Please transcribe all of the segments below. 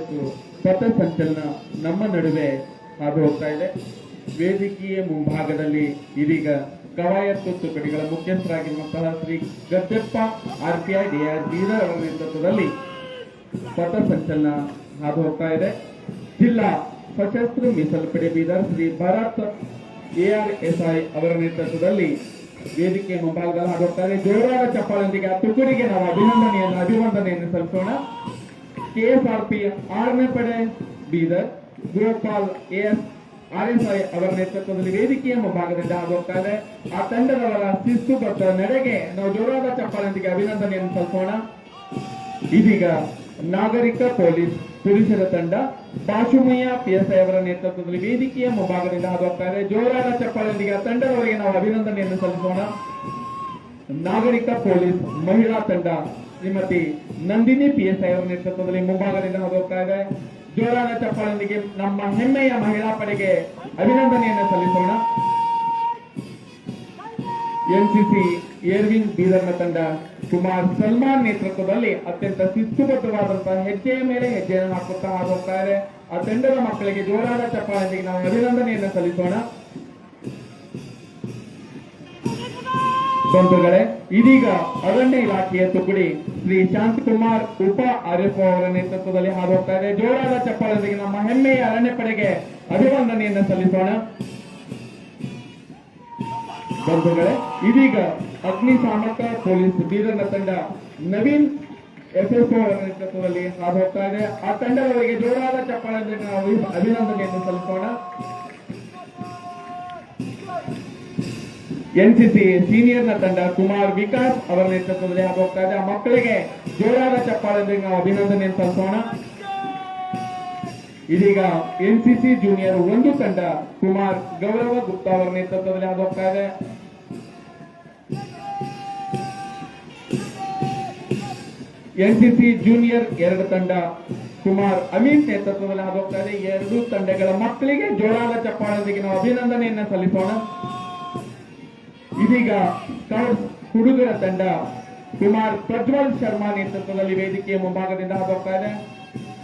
ಇವತ್ತು ಪಥಸಂಚಲನ ನಮ್ಮ ನಡುವೆ ಹಾದು ಹೋಗ್ತಾ ಇದೆ. ವೇದಿಕೆಯ ಮುಂಭಾಗದಲ್ಲಿ ಇದೀಗ ಕವಾಯತ್ತು ತುಕಡಿಗಳ ಮುಖ್ಯಸ್ಥರಾಗಿರುವಂತಹ ಶ್ರೀ ಗದ್ದೆಪ್ಪ RPI DR ಬೀದರ್ ಅವರ ನೇತೃತ್ವದಲ್ಲಿ ಪಥಸಂಚಲನ ಹಾದು ಹೋಗ್ತಾ ಇದೆ. ಜಿಲ್ಲಾ ಸಶಸ್ತ್ರ ಮೀಸಲುಪಡೆ ಬೀದರ್ ಶ್ರೀ ಭರತ್ ARSI ಅವರ ನೇತೃತ್ವದಲ್ಲಿ ವೇದಿಕೆಯ ಮುಂಭಾಗದಲ್ಲಿ ಹಾದು ಹೋಗ್ತಾ ಇದೆ. ಜೋರಾದ ಚಪ್ಪಾಳೊಂದಿಗೆ ಆ ತುಕಡಿಗೆ ನಾವು ಅಭಿವಂದನೆಯನ್ನು ಸಲ್ಲಿಸೋಣ. KSRP 6ನೇ ಪಡೆ ಬೀದರ್ ಗೋಪಾಲ್ RSI ಅವರ ನೇತೃತ್ವದಲ್ಲಿ ವೇದಿಕೆಯ ಮುಂಭಾಗದಿಂದ ಹಾದು ಹೋಗ್ತಾ ಇದೆ. ಆ ತಂಡದವರ ಶಿಸ್ತುಬದ್ಧ ನಡೆಗೆ ನಾವು ಜೋರಾದ ಚಪ್ಪಾಳೊಂದಿಗೆ ಅಭಿನಂದನೆಯನ್ನು ಸಲ್ಲಿಸೋಣ. ಇದೀಗ ನಾಗರಿಕ ಪೊಲೀಸ್ ಪುರುಷರ ತಂಡ ಬಾಶುಮಯ್ಯ PSI ಅವರ ನೇತೃತ್ವದಲ್ಲಿ ವೇದಿಕೆಯ ಮುಂಭಾಗದಿಂದ ಹಾದು ಹೋಗ್ತಾ ಇದೆ. ಜೋರಾದ ಚಪ್ಪಾಳೊಂದಿಗೆ ಆ ತಂಡದವರಿಗೆ ನಾವು ಅಭಿನಂದನೆಯನ್ನು ಸಲ್ಲಿಸೋಣ. ನಾಗರಿಕ ಪೊಲೀಸ್ ಮಹಿಳಾ ತಂಡ ಶ್ರೀಮತಿ ನಂದಿನಿ PSI ಅವರ ನೇತೃತ್ವದಲ್ಲಿ ಮುಂಭಾಗದಿಂದ ಹಾದು ಹೋಗ್ತಾ ಇದೆ. ಜೋರಾದ ಚಪ್ಪಾಳೊಂದಿಗೆ ನಮ್ಮ ಹೆಮ್ಮೆಯ ಮಹಿಳಾ ಪಡೆಗೆ ಅಭಿನಂದನೆಯನ್ನು ಸಲ್ಲಿಸೋಣ. NCC ಏರ್ವಿಂಗ್ ಬೀದರ್ನ ತಂಡ ಕುಮಾರ್ ಸಲ್ಮಾನ್ ನೇತೃತ್ವದಲ್ಲಿ ಅತ್ಯಂತ ಶಿಸ್ತುಬದ್ಧವಾದಂತಹ ಹೆಜ್ಜೆಯ ಮೇಲೆ ಹೆಜ್ಜೆಯನ್ನು ಹಾಕುತ್ತಾ ಹಾದು ಹೋಗ್ತಾ ಇದೆ. ಆ ತಂಡದ ಮಕ್ಕಳಿಗೆ ಜೋರಾದ ಚಪ್ಪಾಳೊಂದಿಗೆ ನಾವು ಅಭಿನಂದನೆಯನ್ನು ಸಲ್ಲಿಸೋಣ. ಬಂಧುಗಳೇ, ಇದೀಗ ಅರಣ್ಯ ಇಲಾಖೆಯ ತುಕಡಿ ಶ್ರೀ ಶಾಂತಕುಮಾರ್ ಉಪ RFO ಅವರ ನೇತೃತ್ವದಲ್ಲಿ ಹಾದು ಹೋಗ್ತಾ ಇದೆ. ಜೋರಾದ ಚಪ್ಪಾಳೊಂದಿಗೆ ನಮ್ಮ ಹೆಮ್ಮೆಯ ಅರಣ್ಯ ಪಡೆಗೆ ಅಭಿನಂದನೆಯನ್ನು ಸಲ್ಲಿಸೋಣ. ಬಂಧುಗಳೇ, ಇದೀಗ ಅಗ್ನಿಶಾಮಕ ಪೊಲೀಸ್ ಬೀದರ್ನ ತಂಡ ನವೀನ್ SSO ಅವರ ನೇತೃತ್ವದಲ್ಲಿ ಹಾದು ಹೋಗ್ತಾ ಇದೆ. ಆ ತಂಡದವರಿಗೆ ಜೋರಾದ ಚಪ್ಪಾಳೊಂದಿಗೆ ನಾವು ಅಭಿನಂದನೆಯನ್ನು ಸಲ್ಲಿಸೋಣ. NCC ಸೀನಿಯರ್ನ ತಂಡ ಕುಮಾರ್ ವಿಕಾಸ್ ಅವರ ನೇತೃತ್ವದಲ್ಲಿ ಹಾದು ಹೋಗ್ತಾ ಇದೆ. ಆ ಮಕ್ಕಳಿಗೆ ಜೋರಾದ ಚಪ್ಪಾಳೊಂದಿಗೆ ನಾವು ಅಭಿನಂದನೆಯನ್ನು ಸಲ್ಲಿಸೋಣ. ಇದೀಗ NCC ಜೂನಿಯರ್ 1 ತಂಡ ಕುಮಾರ್ ಗೌರವ ಗುಪ್ತಾ ಅವರ ನೇತೃತ್ವದಲ್ಲಿ ಹಾದು ಹೋಗ್ತಾ ಇದೆ. NCC ಜೂನಿಯರ್ 2 ತಂಡ ಕುಮಾರ್ ಅಮೀನ್ ನೇತೃತ್ವದಲ್ಲಿ ಹಾದು ಹೋಗ್ತಾ ಇದೆ. 2 ತಂಡಗಳ ಮಕ್ಕಳಿಗೆ ಜೋರಾದ ಚಪ್ಪಾಳೊಂದಿಗೆ ನಾವು ಅಭಿನಂದನೆಯನ್ನು ಸಲ್ಲಿಸೋಣ. ಇದೀಗ ಸ್ಕೌಟ್ಸ್ ಹುಡುಗರ ತಂಡ ಕುಮಾರ್ ಪ್ರಜ್ವಲ್ ಶರ್ಮಾ ನೇತೃತ್ವದಲ್ಲಿ ವೇದಿಕೆಯ ಮುಂಭಾಗದಿಂದ ಹಾದು ಹೋಗ್ತಾ ಇದೆ.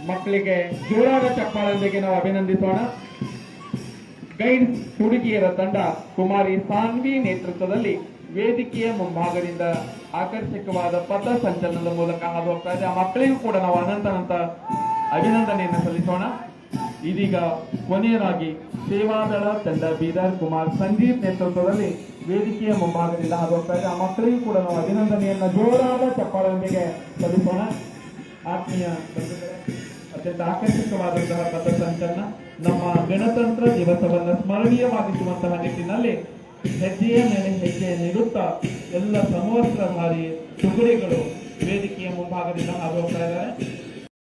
ಮಕ್ಕಳಿಗೆ ಜೋರಾದ ಚಪ್ಪಾಳೊಂದಿಗೆ ನಾವು ಅಭಿನಂದಿಸೋಣ. ಗೈಡ್ಸ್ ಹುಡುಗಿಯರ ತಂಡ ಕುಮಾರಿ ಸಾನ್ವಿ ನೇತೃತ್ವದಲ್ಲಿ ವೇದಿಕೆಯ ಮುಂಭಾಗದಿಂದ ಆಕರ್ಷಕವಾದ ಪಥ ಸಂಚಲನದ ಮೂಲಕ ಹಾದು ಹೋಗ್ತಾ ಇದೆ. ಆ ಮಕ್ಕಳಿಗೂ ಕೂಡ ನಾವು ಅನಂತ ಅಭಿನಂದನೆಯನ್ನು ಸಲ್ಲಿಸೋಣ. ಇದೀಗ ಕೊನೆಯದಾಗಿ ಸೇವಾದಳ ತಂಡ ಬೀದರ್ ಕುಮಾರ್ ಸಂದೀಪ್ ನೇತೃತ್ವದಲ್ಲಿ ವೇದಿಕೆಯ ಮುಂಭಾಗದಿಂದ ಹಾದು ಹೋಗ್ತಾ ಇದೆ. ಆ ಮಕ್ಕಳಿಗೂ ಕೂಡ ನಾವು ಅಭಿನಂದನೆಯನ್ನು ಜೋರಾದ ಚಪ್ಪಾಳೊಂದಿಗೆ ಸಲ್ಲಿಸೋಣ. ಆತ್ಮೀಯ ಬಂಧುಗಳೇ, ಅತ್ಯಂತ ಆಕರ್ಷಕವಾದಂತಹ ಪಥಸಂಚಲನ ನಮ್ಮ ಗಣತಂತ್ರ ದಿವಸವನ್ನು ಸ್ಮರಣೀಯವಾಗಿಸುವಂತಹ ನಿಟ್ಟಿನಲ್ಲಿ ಹೆಜ್ಜೆಯ ಮೇಲೆ ಹೆಜ್ಜೆ ನೀಡುತ್ತಾ ಎಲ್ಲ ಸಮವಸ್ತ್ರಧಾರಿ ತುಕಡಿಗಳು ವೇದಿಕೆಯ ಮುಂಭಾಗದಿಂದ ಹಾದು ಹೋಗ್ತಾ ಇದ್ದಾರೆ.